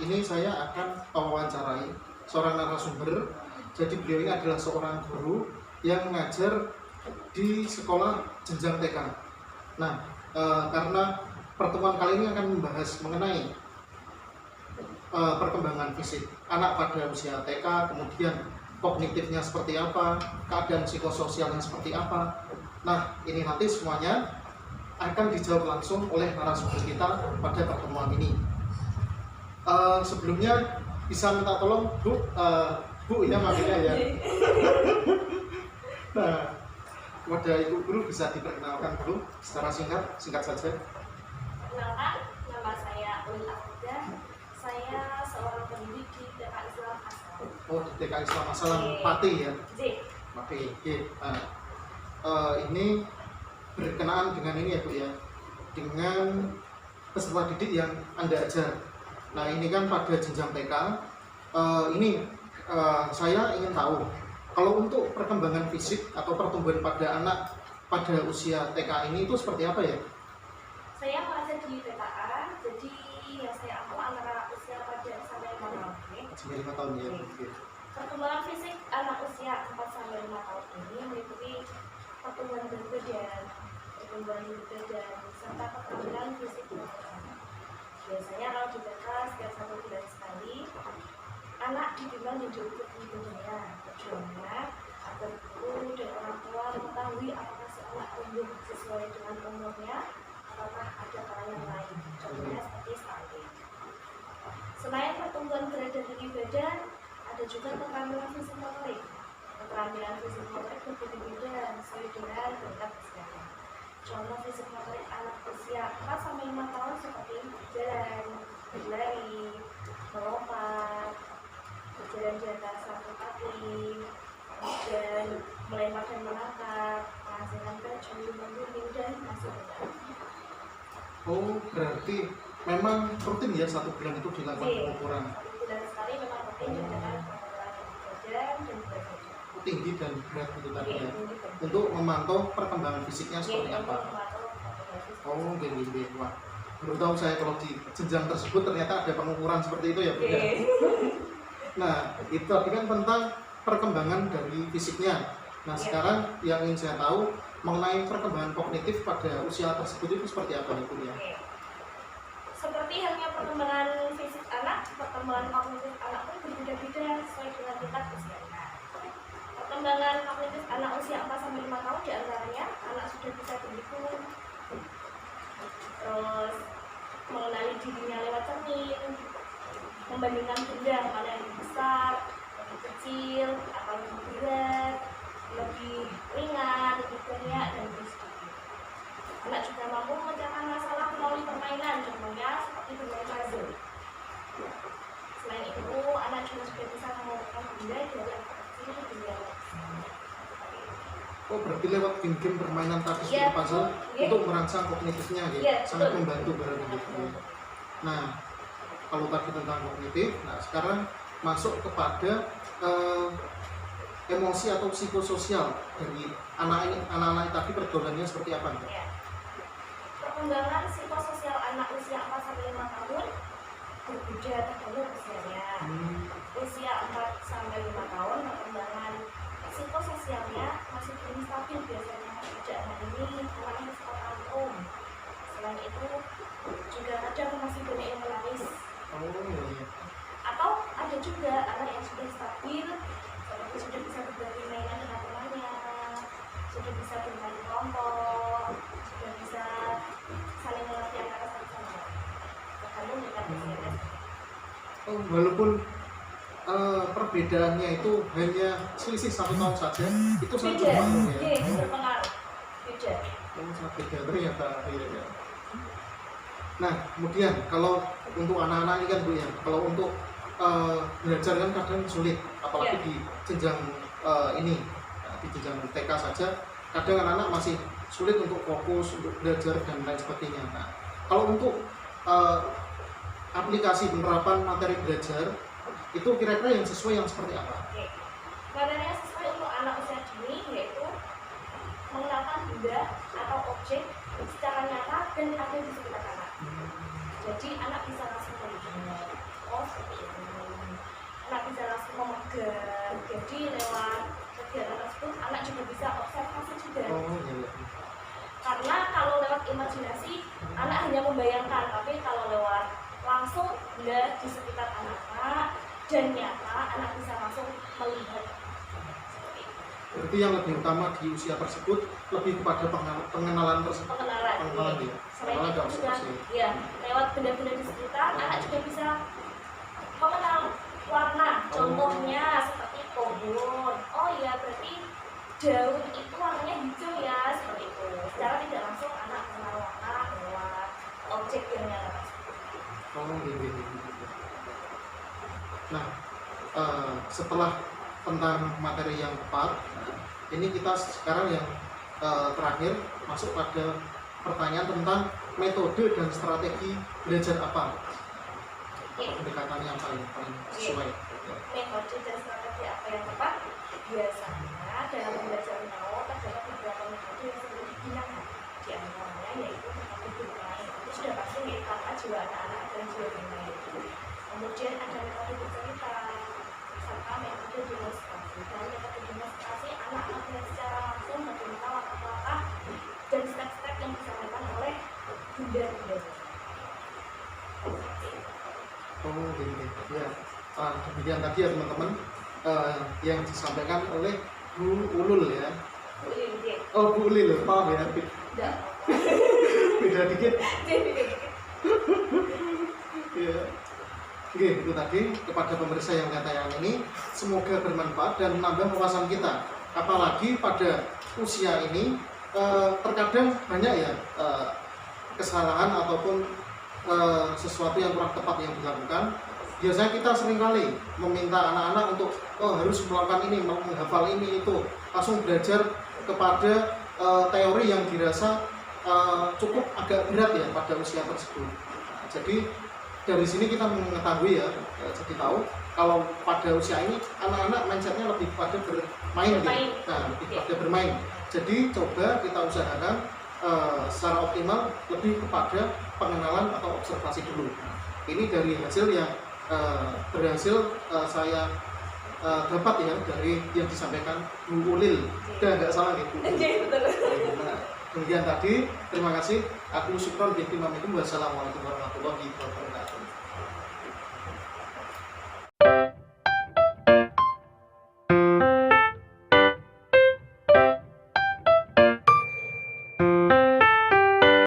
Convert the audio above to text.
ini saya akan mewawancarai seorang narasumber. Jadi beliau ini adalah seorang guru yang mengajar di sekolah jenjang TK. Nah, karena pertemuan kali ini akan membahas mengenai perkembangan fisik anak pada usia TK, kemudian kognitifnya seperti apa, keadaan psikososialnya seperti apa. Nah, ini nanti semuanya akan dijawab langsung oleh narasumber kita pada pertemuan ini. Sebelumnya bisa minta tolong Bu, Bu ini namanya ya. Nah, kepada Ibu Guru bisa diperkenalkan dulu secara singkat saja. Perkenalkan, nama saya Ulil Afidah. Saya seorang pendidik di TK Islam Asal. Oh, di TK Islam Asal Pati ya? Pati. Ini berkenaan dengan ini ya Bu ya, dengan peserta didik yang Anda ajar. Nah, ini kan pada jenjang TK. Saya ingin tahu, kalau untuk perkembangan fisik atau pertumbuhan pada anak pada usia TK ini itu seperti apa ya? Saya mengajar di TKA, jadi yang saya ambil antara usia pada sampai 5 tahun. Sampai 5 tahun ya. Perkembangan fisik anak usia 4 sampai 5 tahun ini meliputi pertumbuhan berat badan, serta keterampilan fisik dan anak. Biasanya kalau di TK setiap 1 bulan sekali, anak dibimbing dan diukur di dunia. Tujuannya agar guru dan orang tua mengetahui apakah si anak tumbuh sesuai dengan umurnya, apakah ada yang lain. Contohnya seperti stunting. Selain pertumbuhan berat dan tinggi badan, ada juga keterampilan fisik motorik. Keterampilan fisik motorik berbeda-beda sesuai dengan tingkat usia. Contoh fisik motorik anak usia 4 sampai 5 tahun seperti berjalan, berlari, melompat, berjalan di atas 1 kaki, dan melempar dan menangkap, menghasilkan baju, membimbing, dan masih banyak. Oh, berarti memang rutin ya 1 bulan itu dilakukan pengukuran? 1 bulan sekali memang rutin dilakukan pengukuran badan dan berat badan. Tinggi dan berat itu tadi ya, untuk memantau perkembangan fisiknya seperti apa. Oh, gini. Wah, baru tahu saya kalau di jenjang tersebut ternyata ada pengukuran seperti itu ya Bu. Nah, itu tadi kan tentang perkembangan dari fisiknya. Nah, sekarang yang ingin saya tahu mengenai perkembangan kognitif pada usia tersebut itu seperti apa nih Bu ya? Seperti halnya perkembangan fisik anak, perkembangan kognitif anak pun berbeda-beda sesuai dengan tingkat usianya. Perkembangan kognitif anak usia 4 sampai 5 tahun diantaranya anak sudah bisa berhitung, terus mengenali dirinya lewat cermin, membandingkan benda mana yang lebih besar, lebih kecil, atau lebih berat, lebih ringan, lebih banyak, dan lebih sedikit. Anak juga mampu memecahkan masalah melalui permainan, contohnya seperti bermain puzzle. Selain itu, anak juga sudah bisa mengumpulkan benda dari yang kecil hingga Oh, berarti lewat game-game permainan tadi seperti puzzle untuk merangsang kognitifnya ya, sangat membantu berarti. Nah, kalau tadi tentang kognitif, nah sekarang masuk kepada emosi atau psikososial dari anak-anak tadi, pergaulannya seperti apa nih? Perkembangan psikososial anak usia 4 sampai 5 tahun berbeda tergantung usianya. Usia 4 sampai 5 tahun perkembangan psikososialnya masih belum stabil, biasanya pada anak ini mengalami sifat tantrum. Selain itu juga kadang masih banyak yang menangis. Atau ada juga anak yang sudah stabil, seperti sudah bisa berbagi mainan dengan temannya, sudah bisa bermain kelompok, sudah bisa saling mengerti antara satu sama lain. Tergantung dengan usianya. Oh, walaupun perbedaannya itu hanya selisih 1 tahun saja, itu sangat berpengaruh ya? Iya, berpengaruh. Beda. Oh, sangat beda ternyata. Ya. Nah, kemudian kalau untuk anak-anak ini kan Bu ya, kalau untuk belajar kan kadang sulit, apalagi di jenjang ini, di jenjang TK saja, kadang anak-anak masih sulit untuk fokus, untuk belajar dan lain sebagainya. Nah, kalau untuk aplikasi penerapan materi belajar itu kira-kira yang sesuai yang seperti apa? Materi yang sesuai untuk anak usia dini yaitu mengenalkan benda atau objek secara nyata dan ada di sekitar anak. Jadi anak bisa langsung melihat. bisa observasi juga. Oh iya. Karena kalau lewat imajinasi anak hanya membayangkan, tapi kalau lewat langsung benda di sekitar anak dan nyata anak bisa langsung melihat. Berarti yang lebih utama di usia tersebut lebih kepada pengenalan tersebut. Pengenalan Ya. selain Pengenalan itu dan juga observasi. ya lewat benda-benda di sekitar anak juga bisa mengenal warna. Contohnya seperti pohon, oh iya berarti daun itu warnanya hijau ya, seperti itu. Secara tidak langsung anak mengenal warna lewat objek yang nyata. Oh gitu. Nah, setelah tentang materi yang tepat, ini kita sekarang yang terakhir masuk pada pertanyaan tentang metode dan strategi belajar apa, pendekatan yang paling sesuai. Metode dan strategi apa yang tepat? Biasanya dalam belajar menau terdapat beberapa metode yang sering digunakan. Di antaranya yaitu metode bermain. Itu sudah pasti mengikatkan jiwa anak-anak dan jiwa bermain. Kemudian ada metode bercerita, serta metode demonstrasi. Dan metode demonstrasi anak-anak yang secara langsung bagaimana langkah-langkah dan step-step yang disampaikan oleh bunda-bunda. Oh gitu. Ya. Demikian tadi ya teman-teman yang disampaikan oleh Bu Ulul ya. Oh Bu Ulil, maaf ya. Beda dikit. Ya. Oke, itu tadi kepada pemirsa yang tayangan ini semoga bermanfaat dan menambah wawasan kita. Apalagi pada usia ini terkadang banyak ya kesalahan ataupun sesuatu yang kurang tepat yang dilakukan. Biasanya kita seringkali meminta anak-anak untuk harus melakukan ini, menghafal ini itu, langsung belajar kepada teori yang dirasa cukup agak berat ya pada usia tersebut. Jadi dari sini kita mengetahui ya, jadi tahu kalau pada usia ini anak-anak mindsetnya lebih pada bermain. Lebih pada bermain. Jadi coba kita usahakan secara optimal lebih kepada pengenalan atau observasi dulu. Ini dari hasil yang berhasil saya dapat ya dari yang disampaikan Bu Ulil. Dan nggak salah nih Bu. Nah, demikian tadi, terima kasih. Aku Syukron binti Mamikum. Wassalamualaikum warahmatullahi wabarakatuh.